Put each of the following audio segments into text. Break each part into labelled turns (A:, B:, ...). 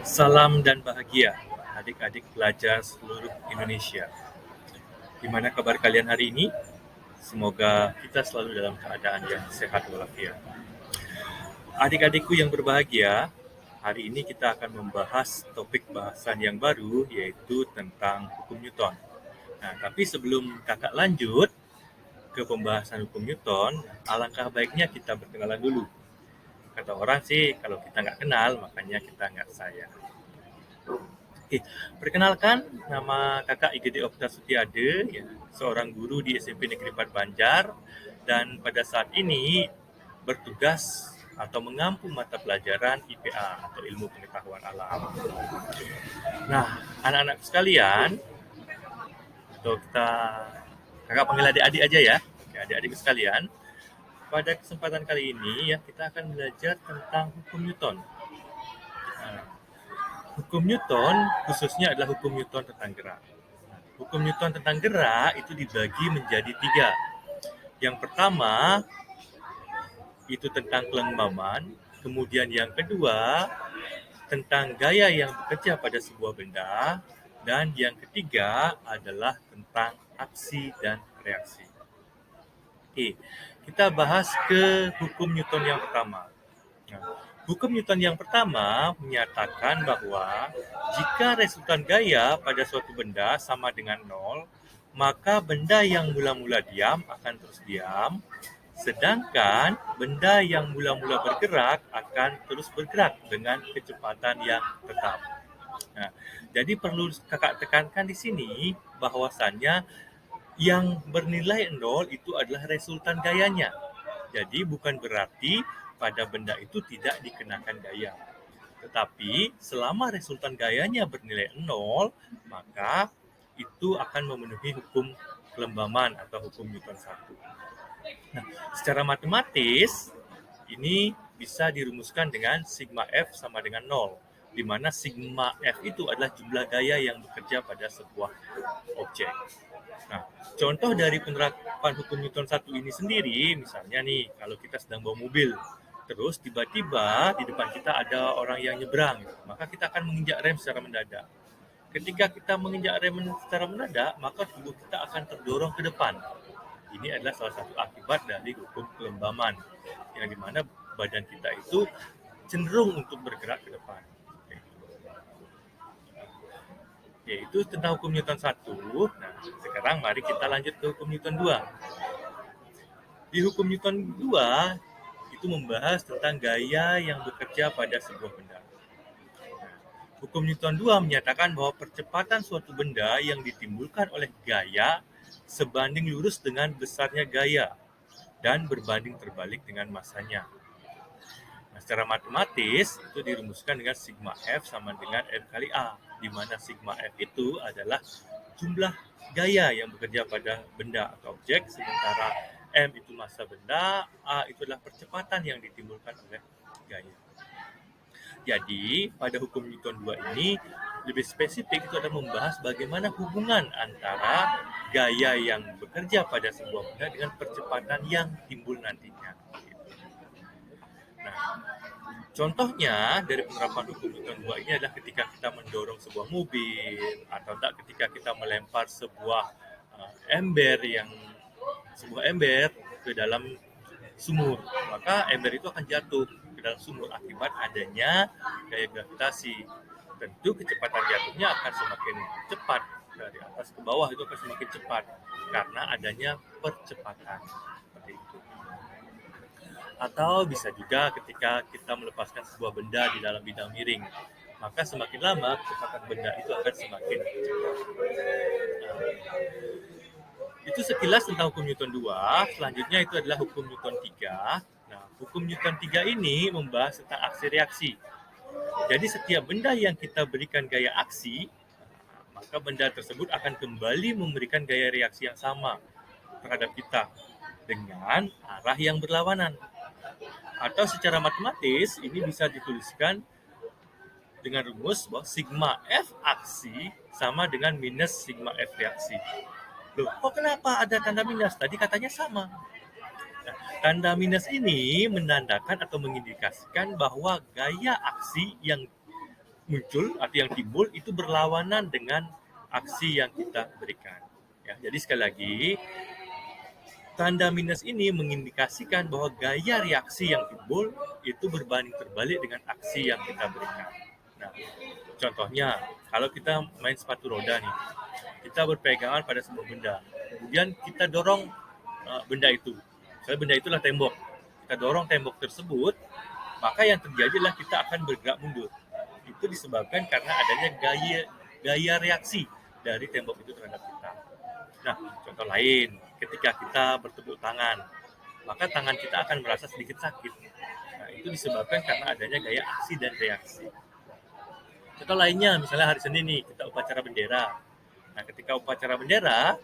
A: Salam dan bahagia adik-adik pelajar seluruh Indonesia. Gimana kabar kalian hari ini? Semoga kita selalu dalam keadaan yang sehat walafiat. Adik-adikku yang berbahagia, hari ini kita akan membahas topik bahasan yang baru, yaitu tentang hukum Newton. Nah, tapi sebelum kakak lanjut ke pembahasan hukum Newton, alangkah baiknya kita berkenalan dulu. Kata orang sih, kalau kita nggak kenal, makanya kita nggak sayang. Oke, perkenalkan, nama kakak IGD Okta Sutiade, ya, seorang guru di SMP Negeri 4 Banjar, dan pada saat ini bertugas atau mengampu mata pelajaran IPA atau Ilmu Pengetahuan Alam. Nah, anak-anak sekalian, atau kakak panggil adik-adik aja ya, oke, adik-adik sekalian, pada kesempatan kali ini ya kita akan belajar tentang hukum Newton. Nah, hukum Newton khususnya adalah hukum Newton tentang gerak. Hukum Newton tentang gerak itu dibagi menjadi 3. Yang pertama itu tentang kelembaman, kemudian yang kedua tentang gaya yang bekerja pada sebuah benda, dan yang ketiga adalah tentang aksi dan reaksi. Oke, kita bahas ke hukum Newton yang pertama. Nah, hukum Newton yang pertama menyatakan bahwa jika resultan gaya pada suatu benda sama dengan 0, maka benda yang mula-mula diam akan terus diam, sedangkan benda yang mula-mula bergerak akan terus bergerak dengan kecepatan yang tetap. Nah, jadi perlu kakak tekankan di sini bahwasannya yang bernilai 0 itu adalah resultan gayanya. Jadi bukan berarti pada benda itu tidak dikenakan gaya. Tetapi selama resultan gayanya bernilai 0, maka itu akan memenuhi hukum kelembaman atau hukum Newton 1. Nah, secara matematis ini bisa dirumuskan dengan sigma F sama dengan 0, di mana sigma F itu adalah jumlah gaya yang bekerja pada sebuah objek. Nah, contoh dari penerapan hukum Newton 1 ini sendiri, misalnya nih, kalau kita sedang bawa mobil, terus tiba-tiba di depan kita ada orang yang nyebrang, maka kita akan menginjak rem secara mendadak. Ketika kita menginjak rem secara mendadak, maka tubuh kita akan terdorong ke depan. Ini adalah salah satu akibat dari hukum kelembaman, yang dimana badan kita itu cenderung untuk bergerak ke depan. Yaitu tentang hukum Newton 1. Nah, sekarang mari kita lanjut ke hukum Newton 2. Di hukum Newton 2 itu membahas tentang gaya yang bekerja pada sebuah benda. Nah, hukum Newton 2 menyatakan bahwa percepatan suatu benda yang ditimbulkan oleh gaya sebanding lurus dengan besarnya gaya dan berbanding terbalik dengan masanya. Nah, secara matematis itu dirumuskan dengan sigma F sama dengan M kali A, di mana sigma F itu adalah jumlah gaya yang bekerja pada benda atau objek, sementara M itu massa benda, A itu adalah percepatan yang ditimbulkan oleh gaya. Jadi, pada hukum Newton 2 ini, lebih spesifik itu adalah membahas bagaimana hubungan antara gaya yang bekerja pada sebuah benda dengan percepatan yang timbul nantinya. Nah, contohnya dari penerapan hukum Newton 2 ini adalah ketika kita mendorong sebuah mobil, atau enggak ketika kita melempar sebuah ember ke dalam sumur, maka ember itu akan jatuh ke dalam sumur akibat adanya gaya gravitasi. Tentu kecepatan jatuhnya akan semakin cepat, dari atas ke bawah itu akan semakin cepat karena adanya percepatan. Seperti itu. Atau bisa juga ketika kita melepaskan sebuah benda di dalam bidang miring, maka semakin lama kecepatan benda itu akan semakin cepat. Itu sekilas tentang hukum Newton 2. Selanjutnya itu adalah hukum Newton 3. Nah, hukum Newton 3 ini membahas tentang aksi reaksi. Jadi setiap benda yang kita berikan gaya aksi, maka benda tersebut akan kembali memberikan gaya reaksi yang sama terhadap kita dengan arah yang berlawanan. Atau secara matematis ini bisa dituliskan dengan rumus bahwa sigma F aksi sama dengan minus sigma F reaksi. Loh, kok kenapa ada tanda minus? Tadi katanya sama. Nah, tanda minus ini menandakan atau mengindikasikan bahwa gaya aksi yang muncul atau yang timbul itu berlawanan dengan aksi yang kita berikan. Ya, jadi sekali lagi, tanda minus ini mengindikasikan bahwa gaya reaksi yang timbul itu berbanding terbalik dengan aksi yang kita berikan. Nah, contohnya, kalau kita main sepatu roda nih, kita berpegangan pada sebuah benda, kemudian kita dorong benda itu. Misalnya benda itulah tembok. Kita dorong tembok tersebut, maka yang terjadi adalah kita akan bergerak mundur. Itu disebabkan karena adanya gaya reaksi dari tembok itu terhadap kita. Nah, contoh lain, ketika kita bertepuk tangan, maka tangan kita akan merasa sedikit sakit. Nah, itu disebabkan karena adanya gaya aksi dan reaksi. Contoh lainnya, misalnya hari Senin nih, kita upacara bendera. Nah, ketika upacara bendera,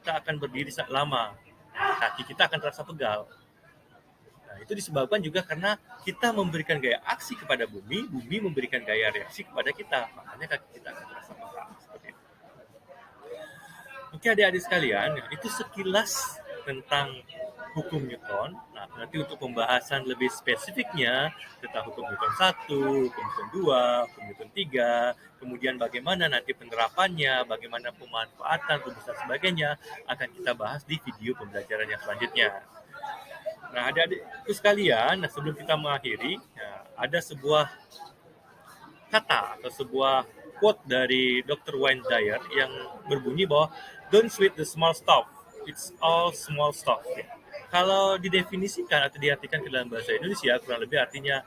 A: kita akan berdiri lama. Kaki kita akan terasa pegal. Nah, itu disebabkan juga karena kita memberikan gaya aksi kepada bumi, bumi memberikan gaya reaksi kepada kita. Makanya kaki kita akan terasa pegal. Seperti itu. Oke adik-adik sekalian, itu sekilas tentang hukum Newton. Nah, nanti untuk pembahasan lebih spesifiknya tentang hukum Newton 1, hukum Newton 2, hukum Newton 3, kemudian bagaimana nanti penerapannya, bagaimana pemanfaatan, rumus dan sebagainya, akan kita bahas di video pembelajaran yang selanjutnya. Nah, adik-adikku sekalian, sebelum kita mengakhiri, ada sebuah kata atau sebuah quote dari Dr. Wayne Dyer yang berbunyi bahwa don't sweat the small stuff, it's all small stuff. Kalau didefinisikan atau diartikan ke dalam bahasa Indonesia, kurang lebih artinya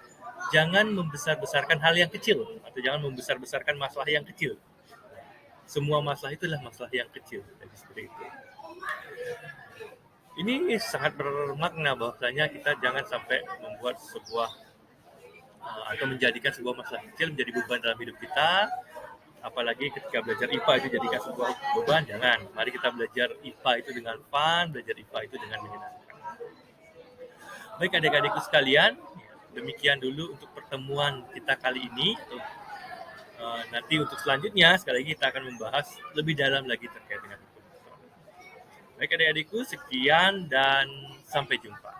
A: jangan membesar-besarkan hal yang kecil atau jangan membesar-besarkan masalah yang kecil. Semua masalah itulah masalah yang kecil. Jadi seperti itu. Ini sangat bermakna bahwasanya kita jangan sampai membuat sebuah atau menjadikan sebuah masalah kecil menjadi beban dalam hidup kita. Apalagi ketika belajar IPA itu jadikan sebuah beban, jangan. Mari kita belajar IPA itu dengan fun, belajar IPA itu dengan menyenangkan. Baik adik-adikku sekalian, demikian dulu untuk pertemuan kita kali ini. Nanti untuk selanjutnya, sekali lagi kita akan membahas lebih dalam lagi terkait dengan hukum. Baik adik-adikku, sekian dan sampai jumpa.